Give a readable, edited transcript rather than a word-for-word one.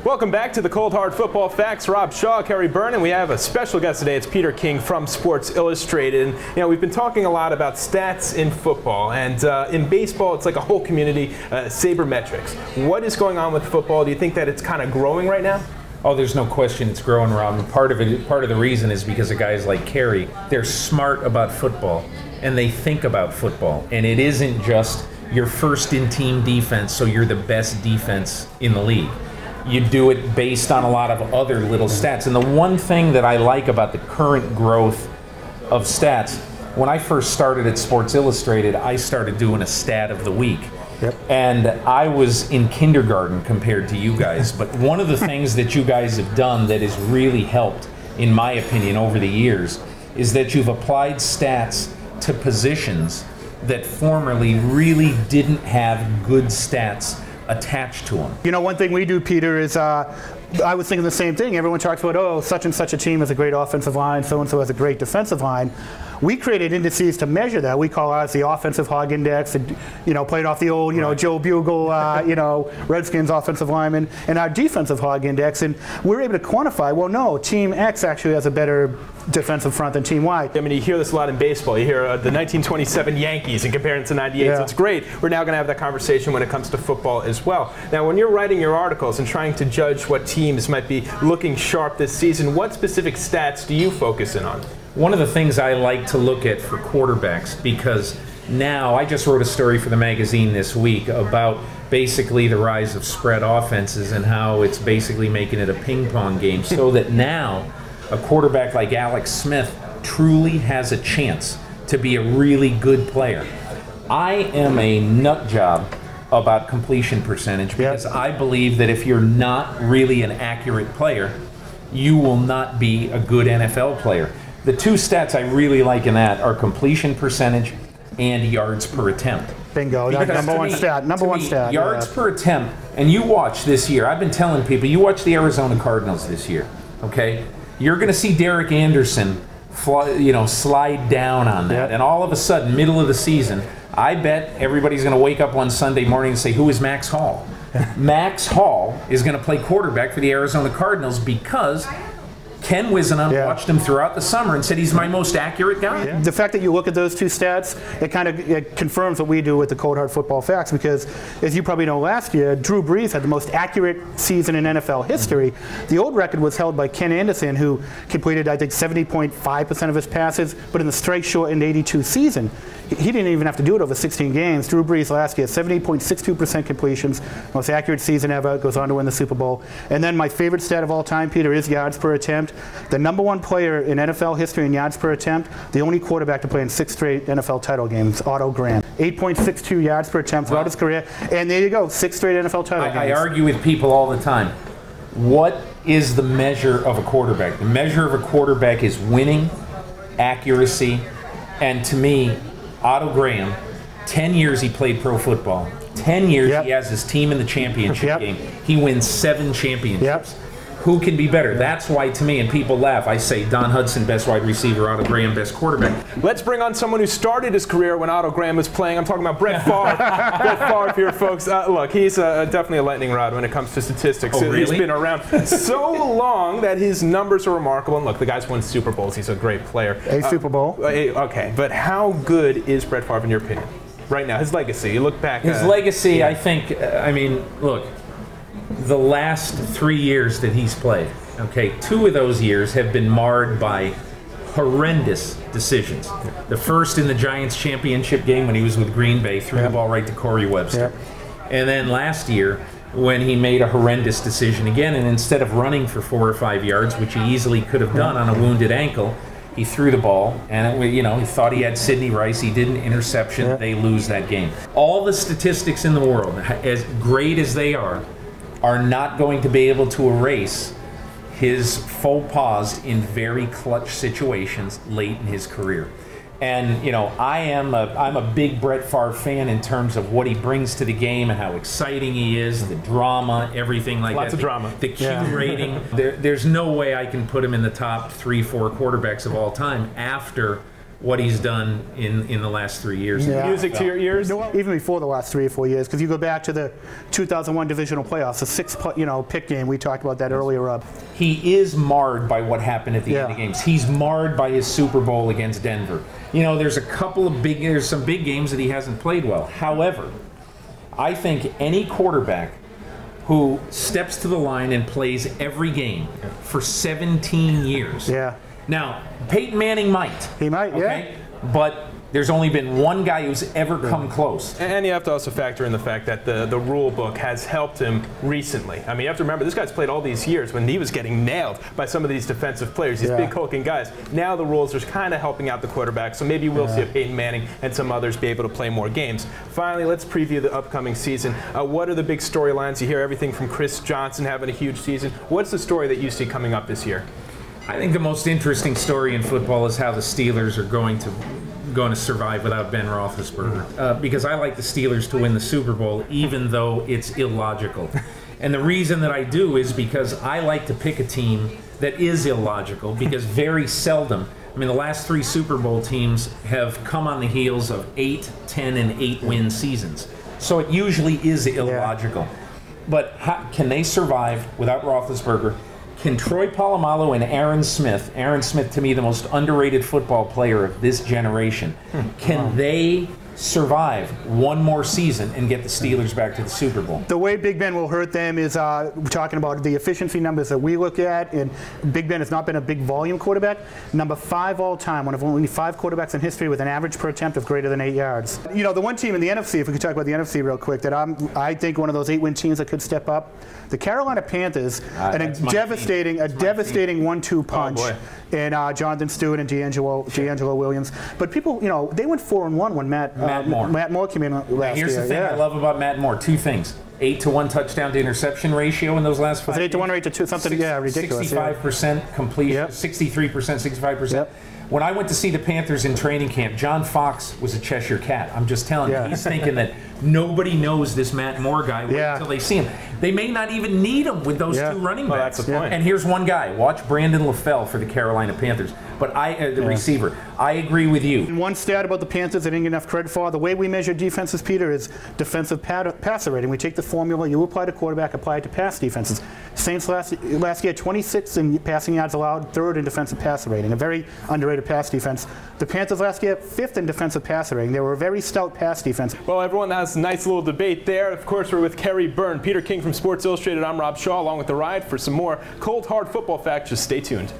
Welcome back to the Cold Hard Football Facts. Rob Shaw, Kerry Byrne, and we have a special guest today. It's Peter King from Sports Illustrated. And, you know, we've been talking a lot about stats in football, and in baseball, it's like a whole community, sabermetrics. What is going on with football? Do you think that it's kind of growing right now? Oh, there's no question it's growing, Rob. And part of the reason is because of guys like Kerry. They're smart about football, and they think about football. And it isn't just your first in team defense, so you're the best defense in the league. You do it based on a lot of other little stats. And the one thing that I like about the current growth of stats, when I first started at Sports Illustrated, I started doing a stat of the week. Yep. And I was in kindergarten compared to you guys. But one of the things that you guys have done that has really helped, in my opinion, over the years, is that you've applied stats to positions that formerly really didn't have good stats attached to them. You know, one thing we do, Peter, is I was thinking the same thing. Everyone talks about, oh, such and such a team has a great offensive line, so and so has a great defensive line. We created indices to measure that. We call ours the offensive hog index, you know, played off the old, you know, Joe Bugle, you know, Redskins offensive lineman, and our defensive hog index. And we're able to quantify, well, no, Team X actually has a better defensive front than Team Y. I mean, you hear this a lot in baseball. You hear the 1927 Yankees and compare it to 98, so it's great. We're now going to have that conversation when it comes to football as well. Now, when you're writing your articles and trying to judge what teams might be looking sharp this season, what specific stats do you focus in on? One of the things I like to look at for quarterbacks, because now I just wrote a story for the magazine this week about basically the rise of spread offenses and how it's basically making it a ping pong game, so that now a quarterback like Alex Smith truly has a chance to be a really good player. I am a nut job about completion percentage because I believe that if you're not really an accurate player, you will not be a good NFL player. The two stats I really like in that are completion percentage and yards per attempt. Bingo, number one stat. Number one stat. Yards per attempt, and you watch this year. I've been telling people, you watch the Arizona Cardinals this year, okay? You're going to see Derek Anderson slide down on that. And all of a sudden, middle of the season, I bet everybody's going to wake up one Sunday morning and say, who is Max Hall? Max Hall is going to play quarterback for the Arizona Cardinals because Ken Wisenhunt watched him throughout the summer and said he's my most accurate guy. The fact that you look at those two stats, it confirms what we do with the Cold Hard Football Facts, because as you probably know, last year, Drew Brees had the most accurate season in NFL history. The old record was held by Ken Anderson, who completed, I think, 70.5% of his passes, but in the strike shortened 82 season. He didn't even have to do it over 16 games. Drew Brees last year, 78.62% completions, most accurate season ever, goes on to win the Super Bowl. And then my favorite stat of all time, Peter, is yards per attempt. The #1 player in NFL history in yards per attempt, the only quarterback to play in 6 straight NFL title games, Otto Graham. 8.62 yards per attempt throughout his career. And there you go, 6 straight NFL title games. I argue with people all the time. What is the measure of a quarterback? The measure of a quarterback is winning, accuracy, and to me, Otto Graham, 10 years he played pro football. 10 years he has his team in the championship game. He wins 7 championships. Who can be better? That's why, to me, and people laugh, I say Don Hudson, best wide receiver, Otto Graham, best quarterback. Let's bring on someone who started his career when Otto Graham was playing. I'm talking about Brett Favre. Brett Favre here, folks. Look, he's definitely a lightning rod when it comes to statistics. Oh, really? He's been around so long that his numbers are remarkable. And look, the guy's won Super Bowls. He's a great player. A Super Bowl. Okay, but how good is Brett Favre in your opinion? Right now, his legacy. You look back. His legacy, I think, I mean, look, the last 3 years that he's played, okay, 2 of those years have been marred by horrendous decisions. The first in the Giants championship game when he was with Green Bay, threw the ball right to Corey Webster. And then last year when he made a horrendous decision again, and instead of running for 4 or 5 yards, which he easily could have done on a wounded ankle, he threw the ball, and he thought he had Sidney Rice. He did an interception. They lose that game. All the statistics in the world, as great as they are not going to be able to erase his faux pas in very clutch situations late in his career. And I'm a big Brett Favre fan in terms of what he brings to the game and how exciting he is, the drama, everything like that. Lots of drama. The Q rating. There's no way I can put him in the top 3-4 quarterbacks of all time after what he's done in the last 3 years. Yeah. Music to your ears? Even before the last 3 or 4 years, because you go back to the 2001 divisional playoffs, the 6 pick game. We talked about that earlier, Rob. He is marred by what happened at the end of games. He's marred by his Super Bowl against Denver. You know, there's some big games that he hasn't played well. However, I think any quarterback who steps to the line and plays every game for 17 years. Yeah. Now, Peyton Manning might. He might, okay? But there's only been one guy who's ever come close. And you have to also factor in the fact that the rule book has helped him recently. I mean, you have to remember, this guy's played all these years when he was getting nailed by some of these defensive players, these big hulking guys. Now the rules are kind of helping out the quarterback, so maybe we'll see a Peyton Manning and some others be able to play more games. Finally, let's preview the upcoming season. What are the big storylines? You hear everything from Chris Johnson having a huge season. What's the story that you see coming up this year? I think the most interesting story in football is how the Steelers are going to survive without Ben Roethlisberger, because I like the Steelers to win the Super Bowl, even though it's illogical. And the reason that I do is because I like to pick a team that is illogical, because very seldom, I mean, the last 3 Super Bowl teams have come on the heels of 8, 10, and 8 win seasons. So it usually is illogical. But can they survive without Roethlisberger? Can Troy Polamalu and Aaron Smith to me the most underrated football player of this generation, can they survive one more season and get the Steelers back to the Super Bowl? The way Big Ben will hurt them is we're talking about the efficiency numbers that we look at, and Big Ben has not been a big volume quarterback. Number 5 all time, one of only 5 quarterbacks in history with an average per attempt of greater than 8 yards. You know, the one team in the NFC, if we could talk about the NFC real quick, that I think one of those 8-win teams that could step up, the Carolina Panthers, and a devastating 1-2 punch in Jonathan Stewart and D'Angelo Williams. But people, you know, they went 4-1 when Matt Moore came in last year. Here's the thing I love about Matt Moore. 2 things. 8-to-1 touchdown to interception ratio in those last 5 games. 8-to-1 or 8-to-2, something, ridiculous. 65% completion, 63%, 65%. When I went to see the Panthers in training camp, John Fox was a Cheshire Cat. I'm just telling you. He's thinking that nobody knows this Matt Moore guy until they see him. They may not even need him with those 2 running backs. Well, that's the point. And here's one guy. Watch Brandon LaFell for the Carolina Panthers. But the receiver, I agree with you. And one stat about the Panthers I didn't get enough credit for, the way we measure defenses, Peter, is defensive passer rating. We take the formula you apply to quarterback, apply it to pass defenses. Saints last year, 26th in passing yards allowed, 3rd in defensive passer rating. A very underrated pass defense. The Panthers last year, 5th in defensive passer rating. They were a very stout pass defense. Well, everyone, that was a nice little debate there. Of course, we're with Kerry Byrne, Peter King from Sports Illustrated. I'm Rob Shaw, along with The Ride. For some more cold, hard football facts, just stay tuned.